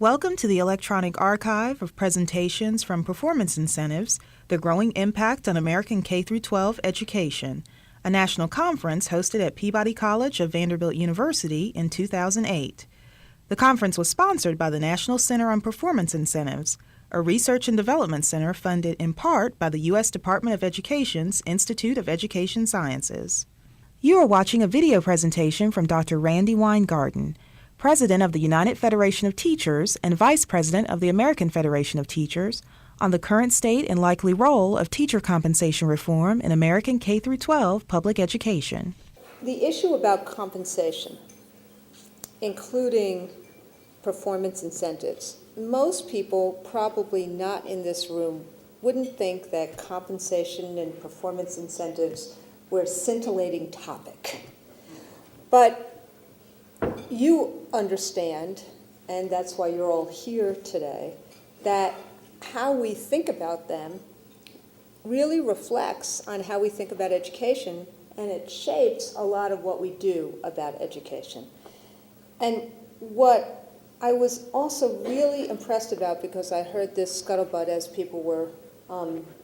Welcome to the electronic archive of presentations from Performance Incentives, the Growing Impact on American K-12 Education, a national conference hosted at Peabody College of Vanderbilt University in 2008. The conference was sponsored by the National Center on Performance Incentives, a research and development center funded in part by the U.S. Department of Education's Institute of Education Sciences. You are watching a video presentation from Dr. Randi Weingarten, President of the United Federation of Teachers and Vice President of the American Federation of Teachers, on the current state and likely role of teacher compensation reform in American K-12 public education. The issue about compensation, including performance incentives, most people probably not in this room wouldn't think that compensation and performance incentives were a scintillating topic. But you understand, and that's why you're all here today, that how we think about them really reflects on how we think about education, and it shapes a lot of what we do about education. And what I was also really impressed about, because I heard this scuttlebutt as people were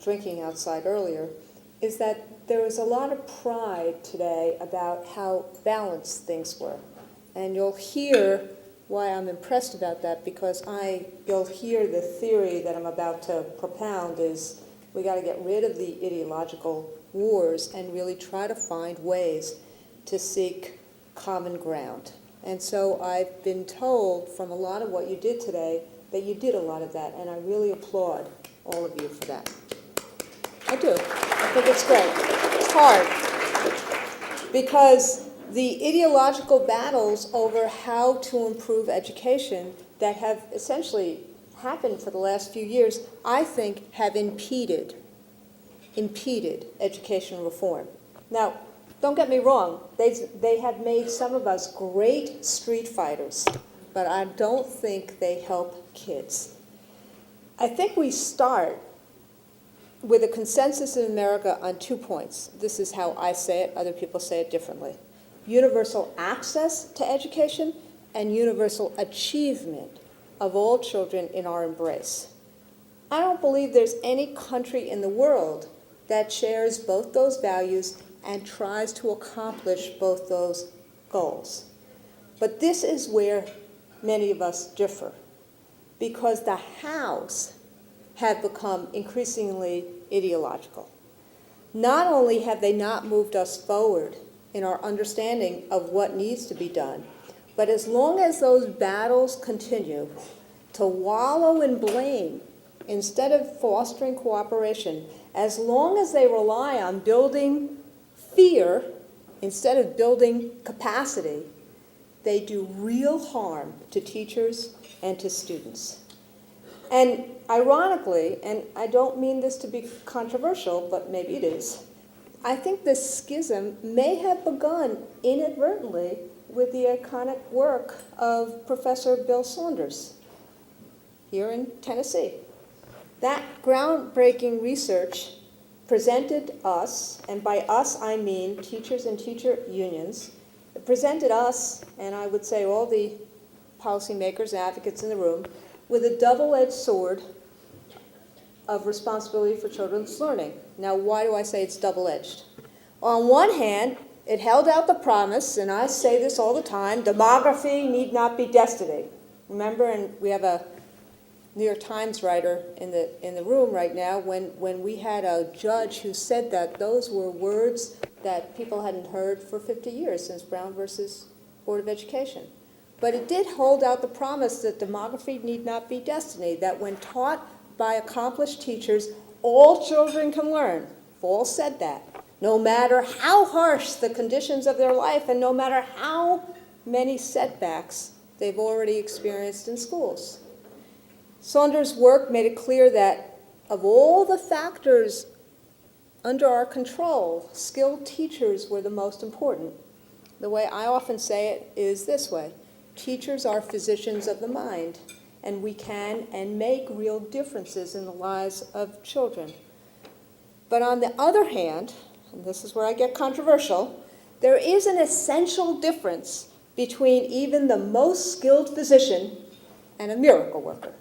drinking outside earlier, is that there was a lot of pride today about how balanced things were. And you'll hear why I'm impressed about that, because you'll hear the theory that I'm about to propound is we got to get rid of the ideological wars and really try to find ways to seek common ground. And so I've been told from a lot of what you did today that you did a lot of that, and I really applaud all of you for that. I do. I think it's great. It's hard because the ideological battles over how to improve education that have essentially happened for the last few years, I think, have impeded education reform. Now, don't get me wrong, they have made some of us great street fighters, but I don't think they help kids. I think we start with a consensus in America on 2 points. This is how I say it, other people say it differently. Universal access to education and universal achievement of all children in our embrace. I don't believe there's any country in the world that shares both those values and tries to accomplish both those goals. But this is where many of us differ, because the hows have become increasingly ideological. Not only have they not moved us forward in our understanding of what needs to be done, but as long as those battles continue to wallow in blame instead of fostering cooperation, as long as they rely on building fear instead of building capacity, they do real harm to teachers and to students. And ironically, and I don't mean this to be controversial, but maybe it is, I think this schism may have begun inadvertently with the iconic work of Professor Bill Saunders here in Tennessee. That groundbreaking research presented us, and by us I mean teachers and teacher unions, it presented us, and I would say all the policymakers and advocates in the room, with a double-edged sword of responsibility for children's learning. Now, why do I say it's double-edged? On one hand, it held out the promise, and I say this all the time, demography need not be destiny. Remember, and we have a New York Times writer in the room right now, when we had a judge who said that those were words that people hadn't heard for 50 years, since Brown versus Board of Education. But it did hold out the promise that demography need not be destiny, that when taught by accomplished teachers, all children can learn. Fall said that. No matter how harsh the conditions of their life and no matter how many setbacks they've already experienced in schools. Saunders' work made it clear that of all the factors under our control, skilled teachers were the most important. The way I often say it is this way: teachers are physicians of the mind, and we can and make real differences in the lives of children. But on the other hand, and this is where I get controversial, there is an essential difference between even the most skilled physician and a miracle worker.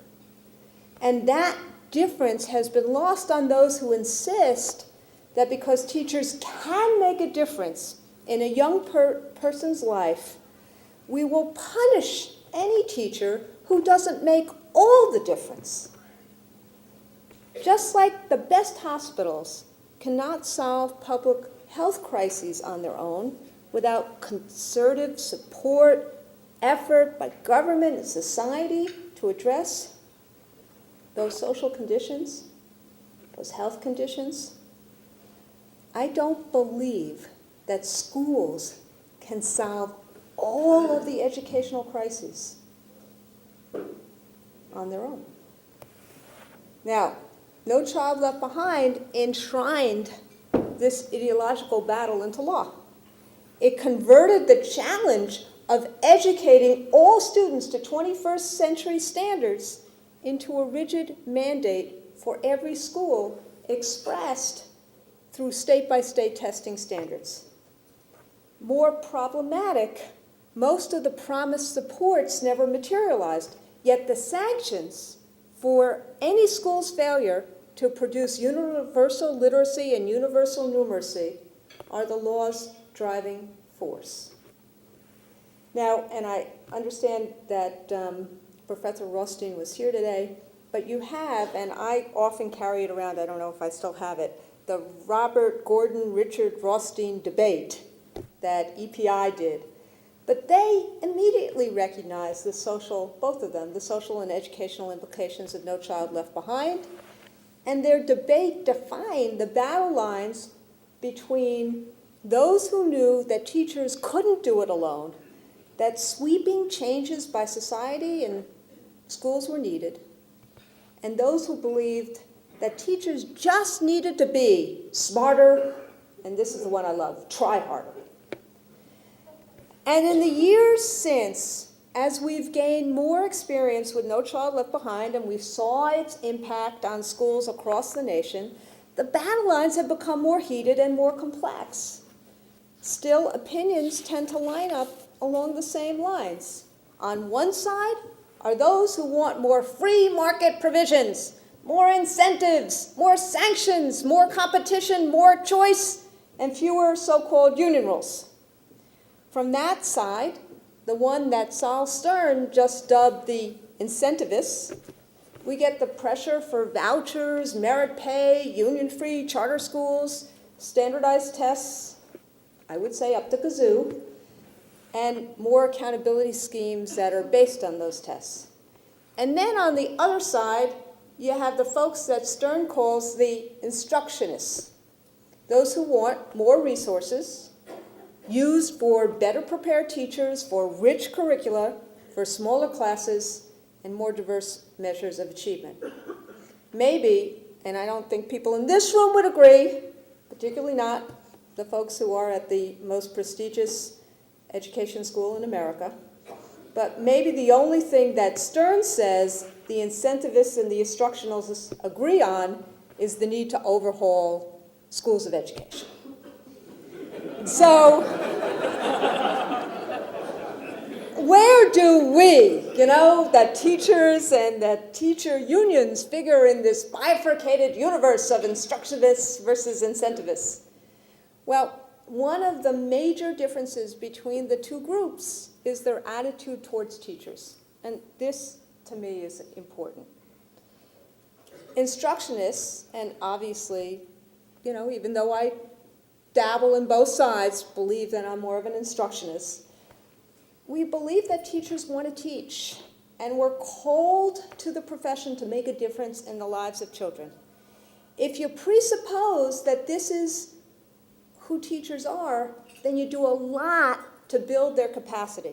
And that difference has been lost on those who insist that because teachers can make a difference in a young person's life, we will punish any teacher who doesn't make all the difference. Just like the best hospitals cannot solve public health crises on their own without concerted support, effort by government and society to address those social conditions, those health conditions, I don't believe that schools can solve all of the educational crises on their own. Now, No Child Left Behind enshrined this ideological battle into law. It converted the challenge of educating all students to 21st century standards into a rigid mandate for every school expressed through state-by-state testing standards. More problematic, most of the promised supports never materialized, yet the sanctions for any school's failure to produce universal literacy and universal numeracy are the law's driving force. Now, and I understand that Professor Rothstein was here today, but you have, and I often carry it around, I don't know if I still have it, the Robert Gordon Richard Rothstein debate that EPI did. But they immediately recognized the social, both of them, the social and educational implications of No Child Left Behind, and their debate defined the battle lines between those who knew that teachers couldn't do it alone, that sweeping changes by society and schools were needed, and those who believed that teachers just needed to be smarter, and this is the one I love, try harder. And in the years since, as we've gained more experience with No Child Left Behind and we saw its impact on schools across the nation, the battle lines have become more heated and more complex. Still, opinions tend to line up along the same lines. On one side are those who want more free market provisions, more incentives, more sanctions, more competition, more choice, and fewer so-called union rules. From that side, the one that Sol Stern just dubbed the incentivists, we get the pressure for vouchers, merit pay, union-free charter schools, standardized tests, I would say up to kazoo, and more accountability schemes that are based on those tests. And then on the other side, you have the folks that Stern calls the instructionists, those who want more resources, used for better prepared teachers, for rich curricula, for smaller classes, and more diverse measures of achievement. Maybe, and I don't think people in this room would agree, particularly not the folks who are at the most prestigious education school in America, but maybe the only thing that Stern says the incentivists and the instructionalists agree on is the need to overhaul schools of education. So, where do we, that teachers and that teacher unions figure in this bifurcated universe of instructionists versus incentivists? Well, one of the major differences between the two groups is their attitude towards teachers. And this, to me, is important. Instructionists, and obviously, even though I dabble in both sides, believe that I'm more of an instructionist, we believe that teachers want to teach, and we're called to the profession to make a difference in the lives of children. If you presuppose that this is who teachers are, then you do a lot to build their capacity.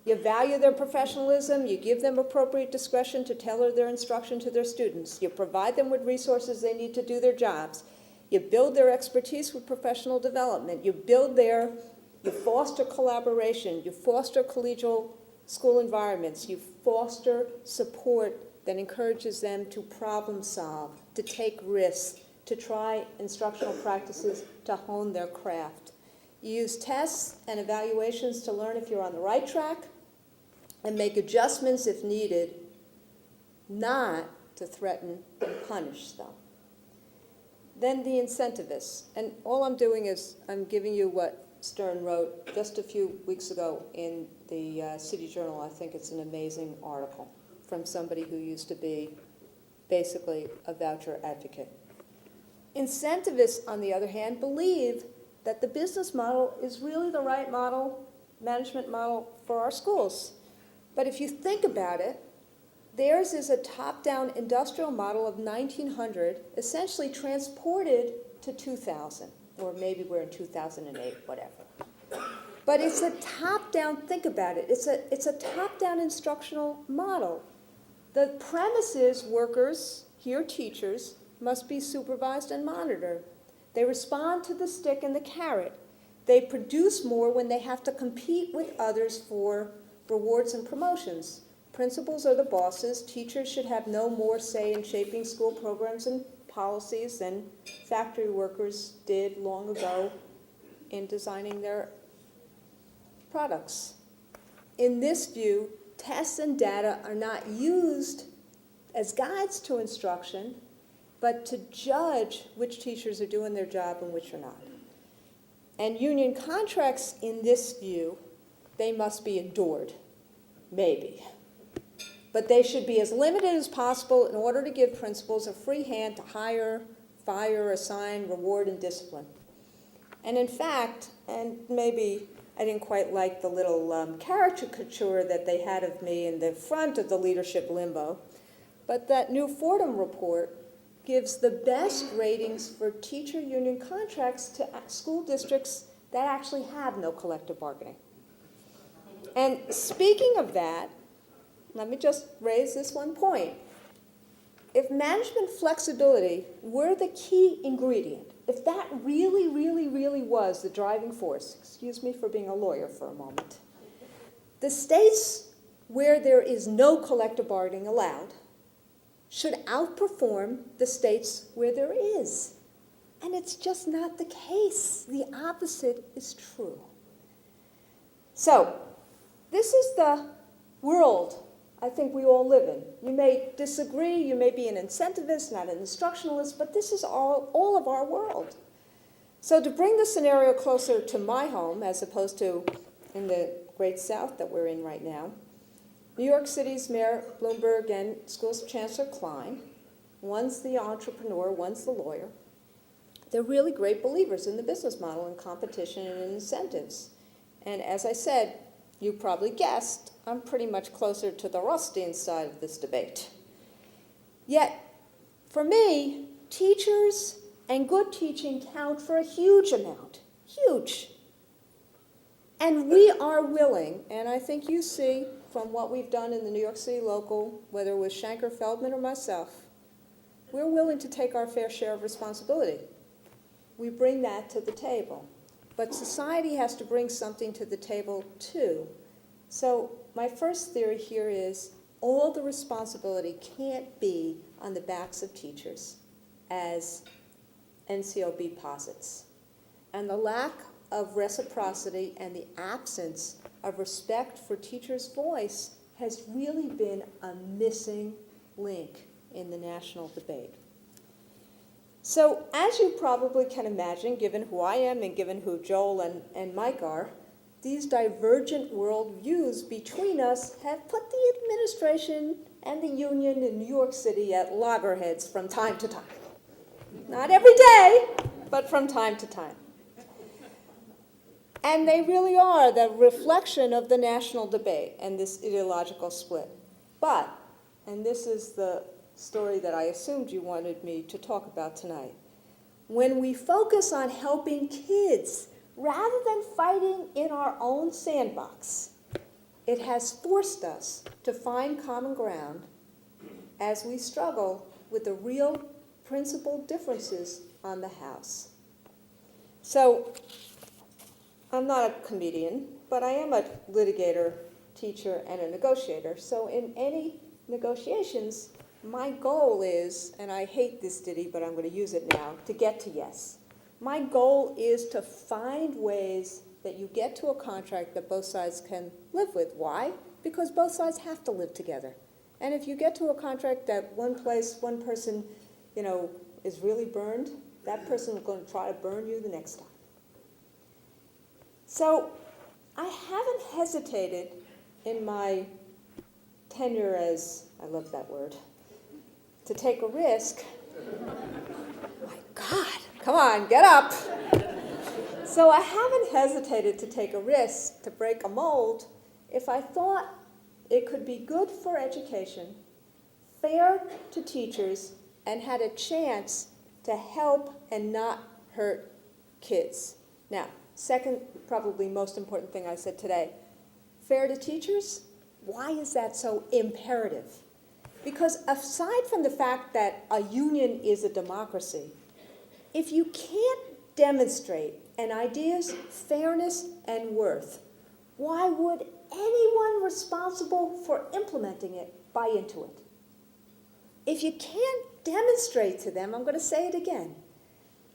You value their professionalism, you give them appropriate discretion to tailor their instruction to their students, you provide them with resources they need to do their jobs, you build their expertise with professional development, you foster collaboration, you foster collegial school environments, you foster support that encourages them to problem solve, to take risks, to try instructional practices to hone their craft. You use tests and evaluations to learn if you're on the right track and make adjustments if needed not to threaten and punish them. Then the incentivists, and all I'm doing is I'm giving you what Stern wrote just a few weeks ago in the City Journal. I think it's an amazing article from somebody who used to be basically a voucher advocate. Incentivists, on the other hand, believe that the business model is really the right model, management model for our schools. But if you think about it, theirs is a top-down industrial model of 1900, essentially transported to 2000, or maybe we're in 2008, whatever. But it's a top-down, think about it, it's a top-down instructional model. The premise is workers, here teachers, must be supervised and monitored. They respond to the stick and the carrot. They produce more when they have to compete with others for rewards and promotions. Principals are the bosses. Teachers should have no more say in shaping school programs and policies than factory workers did long ago in designing their products. In this view, tests and data are not used as guides to instruction, but to judge which teachers are doing their job and which are not. And union contracts, in this view, they must be endured, maybe. But they should be as limited as possible in order to give principals a free hand to hire, fire, assign, reward, and discipline. And in fact, and maybe I didn't quite like the little caricature that they had of me in the front of the leadership limbo, but that new Fordham report gives the best ratings for teacher union contracts to school districts that actually have no collective bargaining. And speaking of that, let me just raise this one point. If management flexibility were the key ingredient, if that really, really, really was the driving force, excuse me for being a lawyer for a moment, the states where there is no collective bargaining allowed should outperform the states where there is. And it's just not the case. The opposite is true. So, this is the world I think we all live in. You may disagree, you may be an incentivist, not an instructionalist, but this is all of our world. So to bring the scenario closer to my home, as opposed to in the Great South that we're in right now, New York City's Mayor Bloomberg and Schools Chancellor Klein, one's the entrepreneur, one's the lawyer, they're really great believers in the business model and competition and incentives. And as I said, you probably guessed, I'm pretty much closer to the Rothstein side of this debate. Yet, for me, teachers and good teaching count for a huge amount, huge. And we are willing, and I think you see from what we've done in the New York City local, whether it was Shanker Feldman or myself, we're willing to take our fair share of responsibility. We bring that to the table. But society has to bring something to the table too. So my first theory here is all the responsibility can't be on the backs of teachers, as NCOB posits. And the lack of reciprocity and the absence of respect for teachers' voice has really been a missing link in the national debate. So as you probably can imagine, given who I am and given who Joel and Mike are, these divergent worldviews between us have put the administration and the union in New York City at loggerheads from time to time. Not every day, but from time to time. And they really are the reflection of the national debate and this ideological split. But, and this is the story that I assumed you wanted me to talk about tonight, when we focus on helping kids rather than fighting in our own sandbox, it has forced us to find common ground as we struggle with the real principal differences on the House. So, I'm not a comedian, but I am a litigator, teacher, and a negotiator. So in any negotiations, my goal is, and I hate this ditty, but I'm going to use it now, to get to yes. My goal is to find ways that you get to a contract that both sides can live with. Why? Because both sides have to live together. And if you get to a contract that one place, one person, is really burned, that person is going to try to burn you the next time. So I haven't hesitated in my tenure as, I love that word, to take a risk. My God, come on, get up. So I haven't hesitated to take a risk, to break a mold, if I thought it could be good for education, fair to teachers, and had a chance to help and not hurt kids. Now, second, probably most important thing I said today, fair to teachers, why is that so imperative? Because aside from the fact that a union is a democracy, if you can't demonstrate an idea's fairness and worth, why would anyone responsible for implementing it buy into it? If you can't demonstrate to them, I'm going to say it again,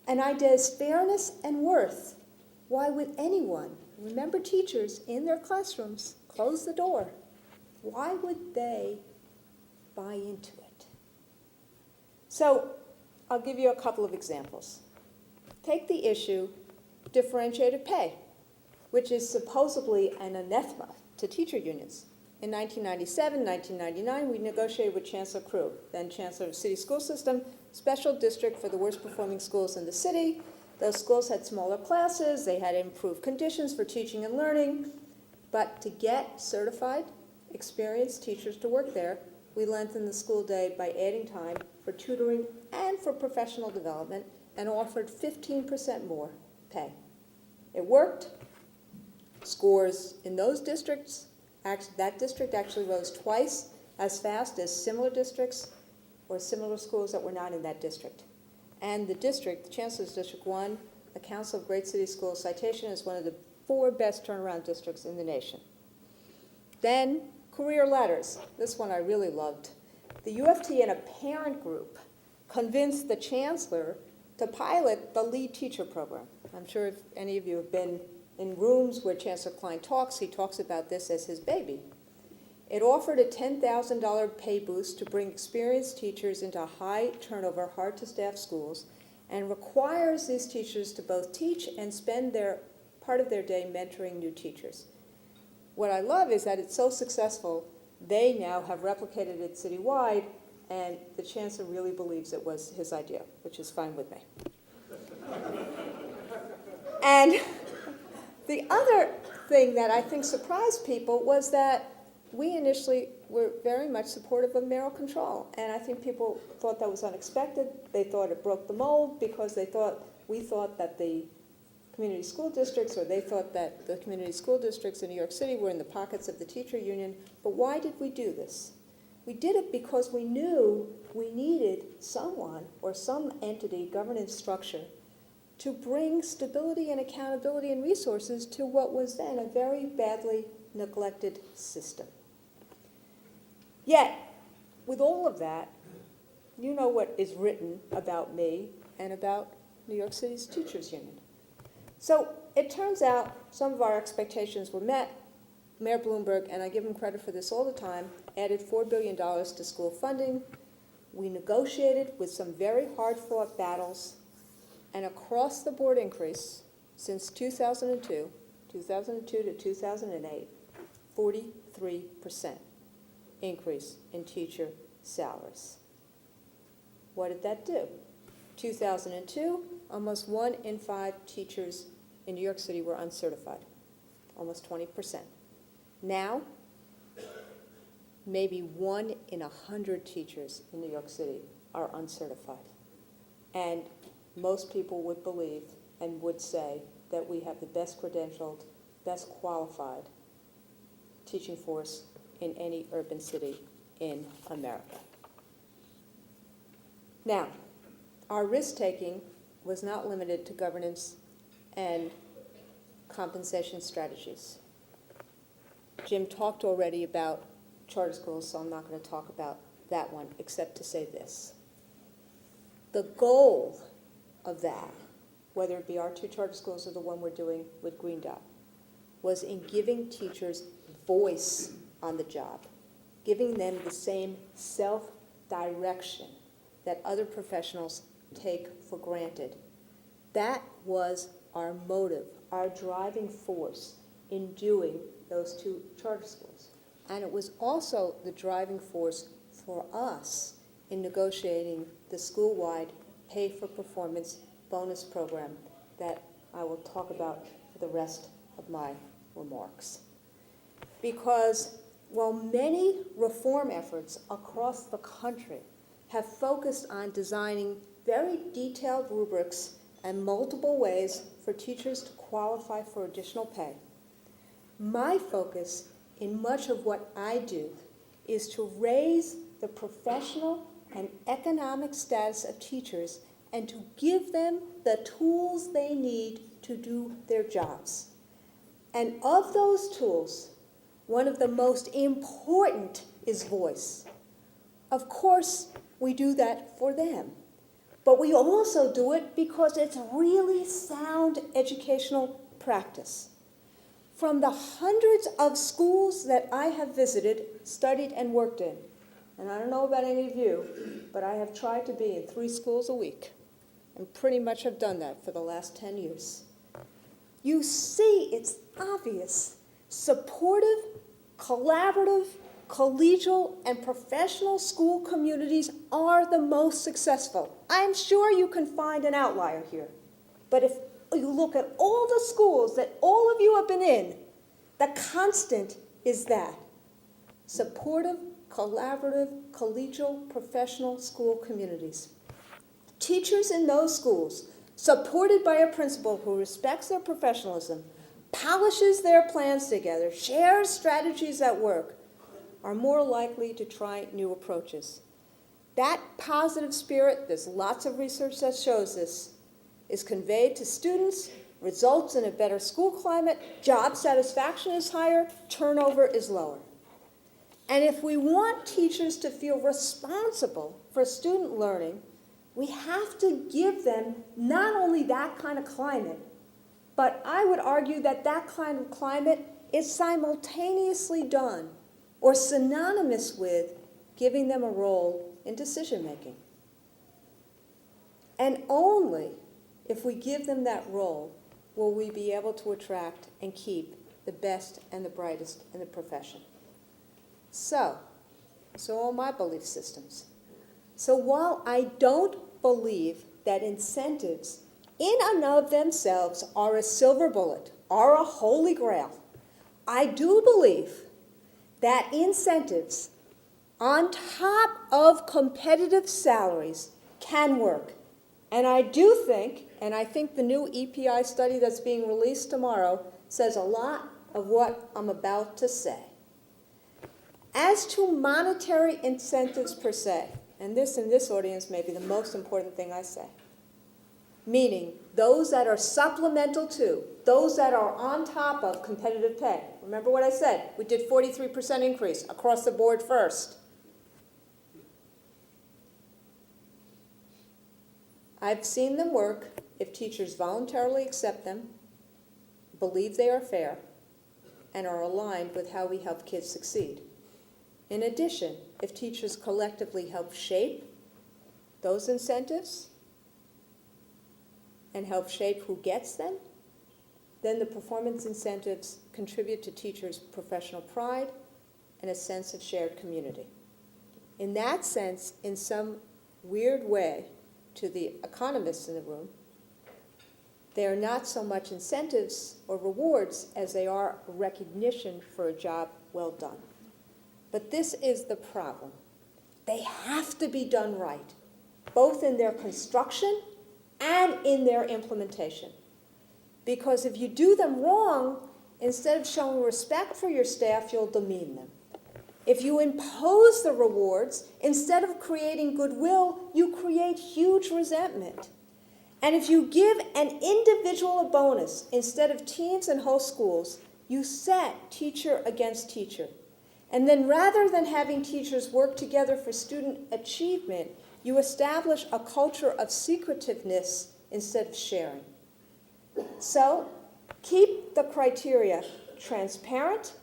an idea's fairness and worth, why would anyone, remember teachers in their classrooms, close the door, why would they buy into it? So I'll give you a couple of examples. Take the issue differentiated pay, which is supposedly an anathema to teacher unions. In 1997, 1999, we negotiated with Chancellor Crew, then Chancellor of the City School System, special district for the worst performing schools in the city. Those schools had smaller classes, they had improved conditions for teaching and learning, but to get certified, experienced teachers to work there, we lengthened the school day by adding time for tutoring and for professional development and offered 15% more pay. It worked. Scores in those districts, that district actually rose twice as fast as similar districts or similar schools that were not in that district. And the district, the Chancellor's District, won the Council of Great City Schools citation as one of the 4 best turnaround districts in the nation. Then, career ladders. This one I really loved. The UFT and a parent group convinced the Chancellor to pilot the lead teacher program. I'm sure if any of you have been in rooms where Chancellor Klein talks, he talks about this as his baby. It offered a $10,000 pay boost to bring experienced teachers into high turnover, hard to staff schools, and requires these teachers to both teach and spend part of their day mentoring new teachers. What I love is that it's so successful, they now have replicated it citywide, and the Chancellor really believes it was his idea, which is fine with me. And the other thing that I think surprised people was that we initially were very much supportive of mayoral control. And I think people thought that was unexpected. They thought it broke the mold because we thought that the community school districts, or they thought that the community school districts in New York City were in the pockets of the teacher union. But why did we do this? We did it because we knew we needed someone or some entity, governance structure, to bring stability and accountability and resources to what was then a very badly neglected system. Yet, with all of that, you know what is written about me and about New York City's teachers union. So it turns out some of our expectations were met. Mayor Bloomberg, and I give him credit for this all the time, added $4 billion to school funding. We negotiated with some very hard-fought battles, an across-the-board increase since 2002 to 2008, 43% increase in teacher salaries. What did that do? 2002, almost 1 in 5 teachers in New York City were uncertified, almost 20%. Now, maybe 1 in 100 teachers in New York City are uncertified. And most people would believe and would say that we have the best credentialed, best qualified teaching force in any urban city in America. Now, our risk-taking was not limited to governance and compensation strategies. Jim talked already about charter schools, so I'm not going to talk about that one, except to say this. The goal of that, whether it be our 2 charter schools or the one we're doing with Green Dot, was in giving teachers voice on the job. giving them the same self-direction that other professionals take for granted. That was our motive, our driving force in doing those two charter schools. And it was also the driving force for us in negotiating the school-wide pay-for-performance bonus program that I will talk about for the rest of my remarks. Because while many reform efforts across the country have focused on designing very detailed rubrics and multiple ways for teachers to qualify for additional pay, my focus in much of what I do is to raise the professional and economic status of teachers and to give them the tools they need to do their jobs. And of those tools, one of the most important is voice. Of course, we do that for them, but we also do it because it's really sound educational practice. From the hundreds of schools that I have visited, studied, and worked in, and I don't know about any of you, but I have tried to be in 3 schools a week, and pretty much have done that for the last 10 years. You see, it's obvious. Supportive, collaborative, collegial, and professional school communities are the most successful. I'm sure you can find an outlier here, but if you look at all the schools that all of you have been in, the constant is that. Supportive, collaborative, collegial, professional school communities. Teachers in those schools, supported by a principal who respects their professionalism, polishes their plans together, shares strategies at work, are more likely to try new approaches. That positive spirit, there's lots of research that shows this, is conveyed to students, results in a better school climate, job satisfaction is higher, turnover is lower. And if we want teachers to feel responsible for student learning, we have to give them not only that kind of climate, but I would argue that that kind of climate is simultaneously done or synonymous with giving them a role in decision making. And only if we give them that role will we be able to attract and keep the best and the brightest in the profession. So are my belief systems. So while I don't believe that incentives in and of themselves are a silver bullet, are a holy grail, I do believe that incentives on top of competitive salaries can work. And I do think, and I think the new EPI study that's being released tomorrow says a lot of what I'm about to say. As to monetary incentives per se, and this in this audience may be the most important thing I say, meaning those that are supplemental to, those that are on top of competitive pay. Remember what I said? We did 43% increase across the board first. I've seen them work if teachers voluntarily accept them, believe they are fair, and are aligned with how we help kids succeed. In addition, if teachers collectively help shape those incentives and help shape who gets them, then the performance incentives contribute to teachers' professional pride and a sense of shared community. In that sense, in some weird way, to the economists in the room, they are not so much incentives or rewards as they are recognition for a job well done. But this is the problem. They have to be done right, both in their construction and in their implementation. Because if you do them wrong, instead of showing respect for your staff, you'll demean them. If you impose the rewards, instead of creating goodwill, you create huge resentment. And if you give an individual a bonus instead of teams and whole schools, you set teacher against teacher. And then rather than having teachers work together for student achievement, you establish a culture of secretiveness instead of sharing. So keep the criteria transparent,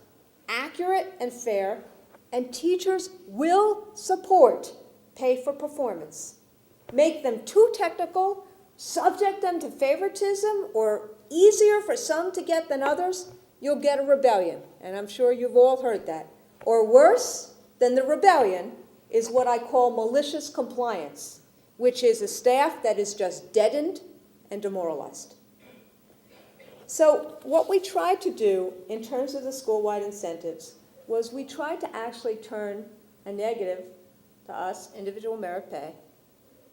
accurate, and fair, And teachers will support pay for performance. Make them too technical, subject them to favoritism, or easier for some to get than others, you'll get a rebellion. And I'm sure you've all heard that. Or worse than the rebellion is what I call malicious compliance, which is a staff that is just deadened and demoralized. So what we tried to do in terms of the school-wide incentives was we tried to actually turn a negative, to us, individual merit pay,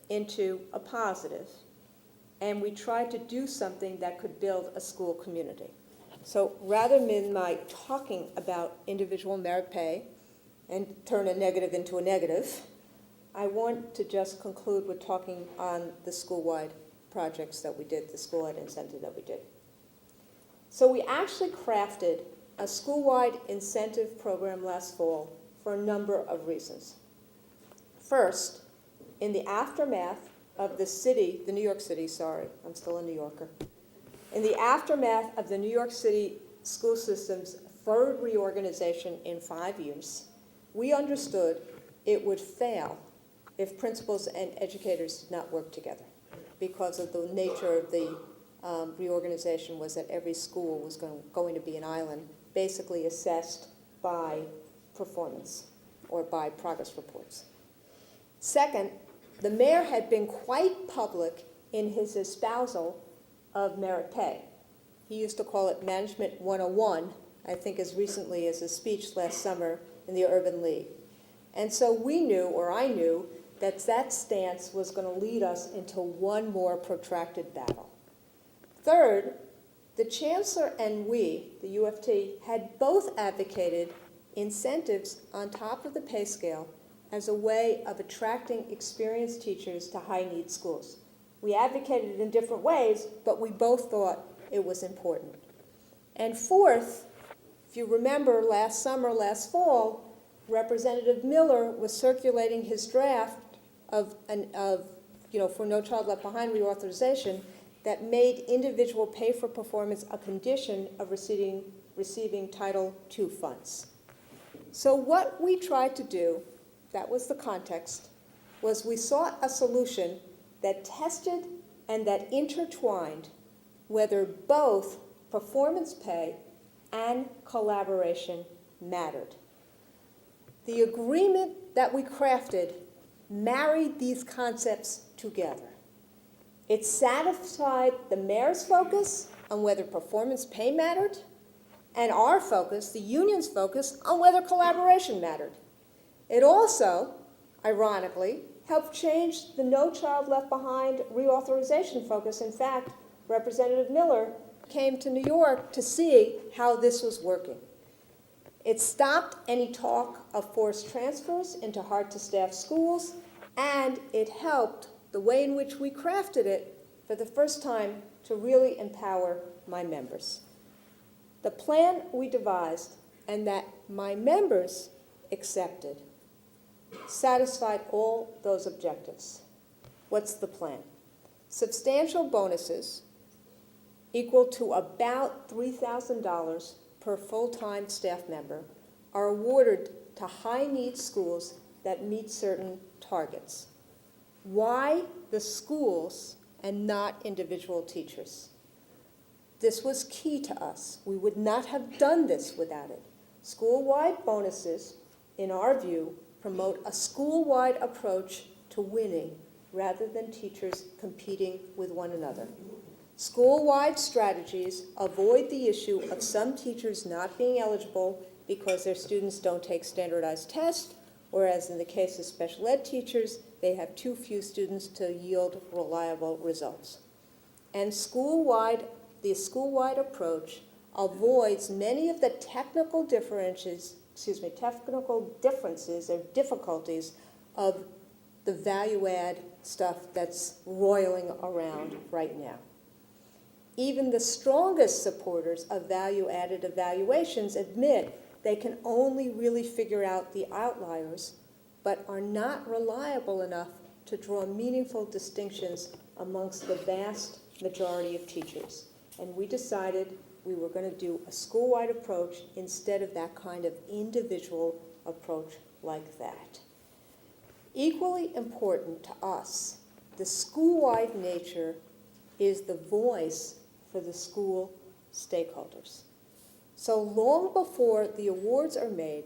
into a positive. And we tried to do something that could build a school community. So rather than my talking about individual merit pay and turn a negative into a negative, I want to just conclude with talking on the school-wide projects that we did, the school-wide incentive that we did. So we actually crafted a school-wide incentive program last fall for a number of reasons. First, in the aftermath of the New York City, I'm still a New Yorker. In the aftermath of the New York City school system's third reorganization in 5 years, we understood it would fail if principals and educators did not work together, because of the nature of the reorganization was that every school was going to be an island, basically assessed by performance or by progress reports. Second, the mayor had been quite public in his espousal of merit pay. He used to call it Management 101, I think as recently as a speech last summer in the Urban League. And so we knew, or I knew, that that stance was going to lead us into one more protracted battle. Third, the chancellor and we, the UFT, had both advocated incentives on top of the pay scale as a way of attracting experienced teachers to high-need schools. We advocated it in different ways, but we both thought it was important. And fourth, if you remember last summer, last fall, Representative Miller was circulating his draft of for No Child Left Behind reauthorization that made individual pay for performance a condition of receiving Title II funds. So what we tried to do, that was the context, was we sought a solution that tested and that intertwined whether both performance pay and collaboration mattered. The agreement that we crafted married these concepts together. It satisfied the mayor's focus on whether performance pay mattered, and our focus, the union's focus, on whether collaboration mattered. It also, ironically, helped change the No Child Left Behind reauthorization focus. In fact, Representative Miller came to New York to see how this was working. It stopped any talk of forced transfers into hard-to-staff schools, and it helped the way in which we crafted it for the first time to really empower my members. The plan we devised and that my members accepted satisfied all those objectives. What's the plan? Substantial bonuses equal to about $3,000 per full-time staff member are awarded to high-need schools that meet certain targets. Why the schools and not individual teachers? This was key to us. We would not have done this without it. School-wide bonuses, in our view, promote a school-wide approach to winning rather than teachers competing with one another. School-wide strategies avoid the issue of some teachers not being eligible because their students don't take standardized tests, whereas in the case of special ed teachers, they have too few students to yield reliable results. And the school-wide approach avoids many of the technical differences or difficulties of the value-add stuff that's roiling around right now. Even the strongest supporters of value-added evaluations admit they can only really figure out the outliers, but are not reliable enough to draw meaningful distinctions amongst the vast majority of teachers. And we decided we were going to do a school-wide approach instead of that kind of individual approach like that. Equally important to us, the school-wide nature is the voice for the school stakeholders. So long before the awards are made,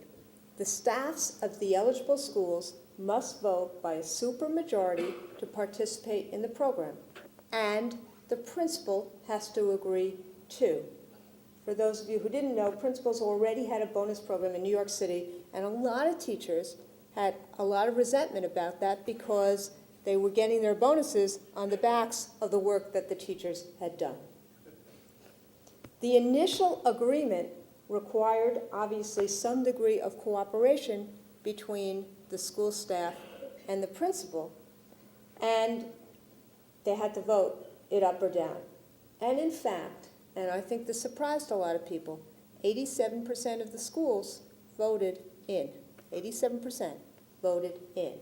the staffs of the eligible schools must vote by a supermajority to participate in the program, and the principal has to agree too. For those of you who didn't know, principals already had a bonus program in New York City, and a lot of teachers had a lot of resentment about that because they were getting their bonuses on the backs of the work that the teachers had done. The initial agreement required, obviously, some degree of cooperation between the school staff and the principal, and they had to vote it up or down. And in fact, and I think this surprised a lot of people, 87% of the schools voted in. 87% voted in.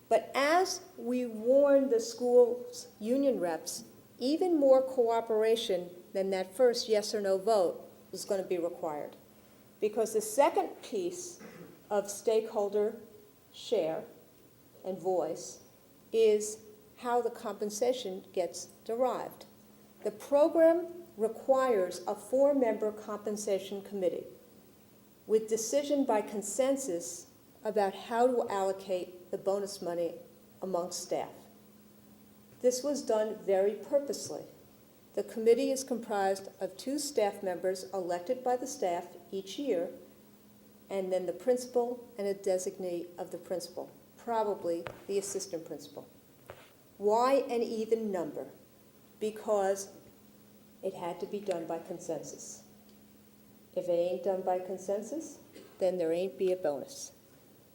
But as we warned the school's union reps, even more cooperation than that first yes or no vote was going to be required. Because the second piece of stakeholder share and voice is how the compensation gets derived. The program requires a 4-member compensation committee with decision by consensus about how to allocate the bonus money amongst staff. This was done very purposely. The committee is comprised of 2 staff members elected by the staff each year, and then the principal and a designee of the principal, probably the assistant principal. Why an even number? Because it had to be done by consensus. If it ain't done by consensus, then there ain't be a bonus.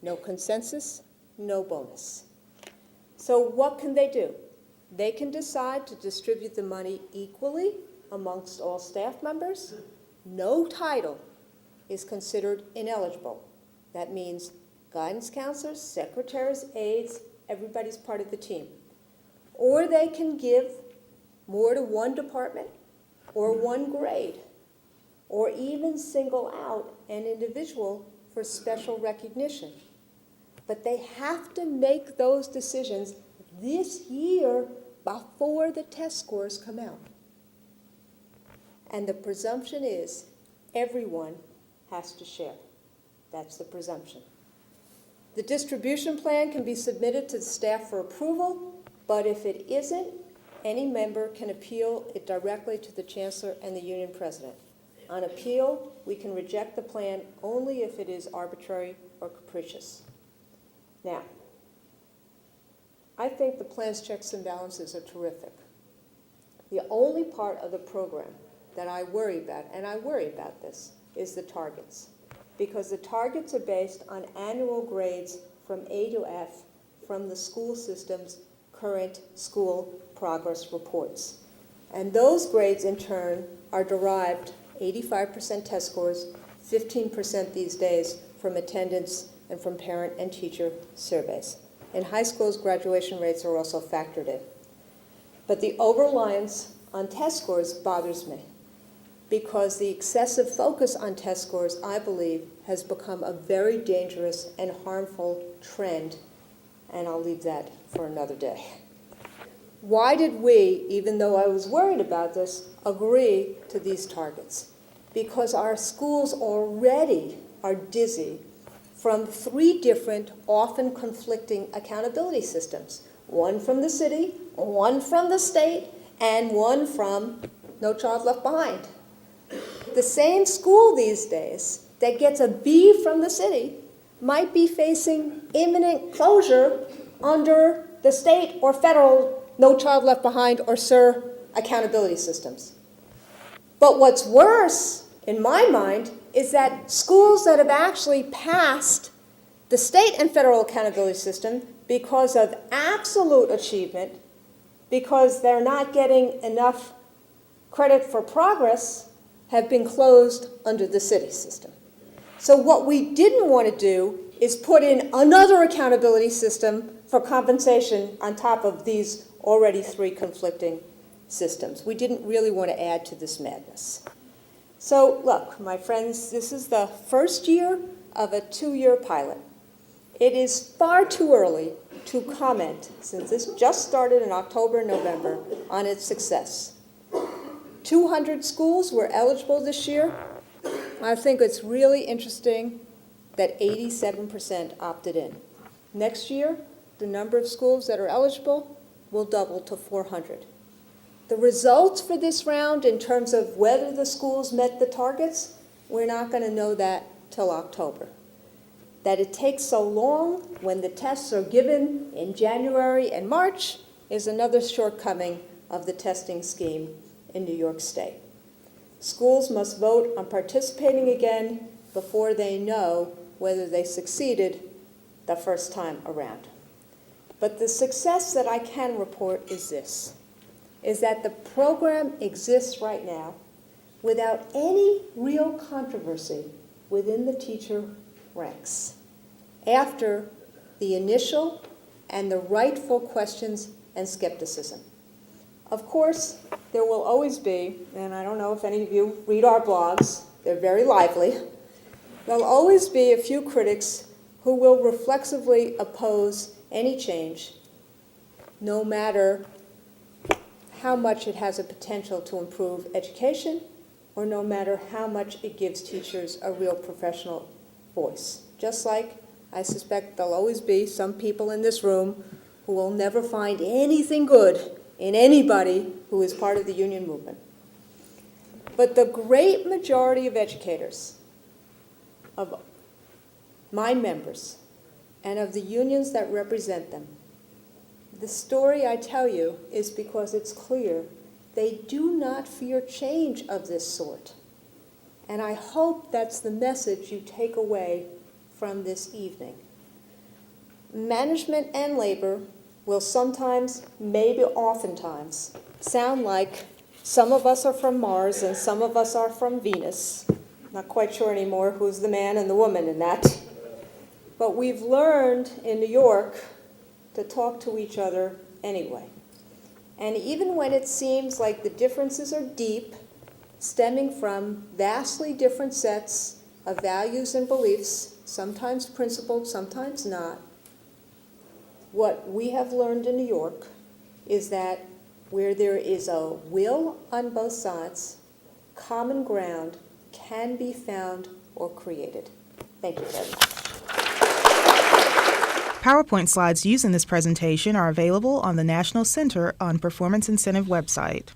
No consensus, no bonus. So what can they do? They can decide to distribute the money equally amongst all staff members. No title is considered ineligible. That means guidance counselors, secretaries, aides, everybody's part of the team. Or they can give more to one department or one grade, or even single out an individual for special recognition. But they have to make those decisions this year before the test scores come out. And the presumption is everyone has to share. That's the presumption. The distribution plan can be submitted to the staff for approval, but if it isn't, any member can appeal it directly to the chancellor and the union president. On appeal, we can reject the plan only if it is arbitrary or capricious. Now, I think the plan's checks and balances are terrific. The only part of the program that I worry about, and I worry about this, is the targets. Because the targets are based on annual grades from A to F from the school system's current school progress reports. And those grades, in turn, are derived 85% test scores, 15% these days from attendance and from parent and teacher surveys. In high schools, graduation rates are also factored in. But the over-reliance on test scores bothers me because the excessive focus on test scores, I believe, has become a very dangerous and harmful trend, and I'll leave that for another day. Why did we, even though I was worried about this, agree to these targets? Because our schools already are dizzy from 3 different, often conflicting accountability systems. One from the city, one from the state, and one from No Child Left Behind. The same school these days that gets a B from the city might be facing imminent closure under the state or federal No Child Left Behind or SIR accountability systems. But what's worse, in my mind, is that schools that have actually passed the state and federal accountability system because of absolute achievement, because they're not getting enough credit for progress, have been closed under the city system. So what we didn't want to do is put in another accountability system for compensation on top of these already 3 conflicting systems. We didn't really want to add to this madness. So look, my friends, this is the first year of a 2-year pilot. It is far too early to comment, since this just started in October and November, on its success. 200 schools were eligible this year. I think it's really interesting that 87% opted in. Next year, the number of schools that are eligible will double to 400. The results for this round in terms of whether the schools met the targets, we're not going to know that till October. That it takes so long when the tests are given in January and March is another shortcoming of the testing scheme in New York State. Schools must vote on participating again before they know whether they succeeded the first time around. But the success that I can report is this, is that the program exists right now without any real controversy within the teacher ranks after the initial and the rightful questions and skepticism. Of course, there will always be, and I don't know if any of you read our blogs, they're very lively, there'll always be a few critics who will reflexively oppose any change, no matter how much it has a potential to improve education, or no matter how much it gives teachers a real professional voice. Just like I suspect there'll always be some people in this room who will never find anything good in anybody who is part of the union movement. But the great majority of educators, of my members, and of the unions that represent them, the story I tell you is because it's clear they do not fear change of this sort. And I hope that's the message you take away from this evening. Management and labor will sometimes, maybe oftentimes, sound like some of us are from Mars and some of us are from Venus. Not quite sure anymore who's the man and the woman in that. But we've learned in New York to talk to each other anyway. And even when it seems like the differences are deep, stemming from vastly different sets of values and beliefs, sometimes principled, sometimes not, what we have learned in New York is that where there is a will on both sides, common ground can be found or created. Thank you very much. PowerPoint slides used in this presentation are available on the National Center on Performance Incentive website.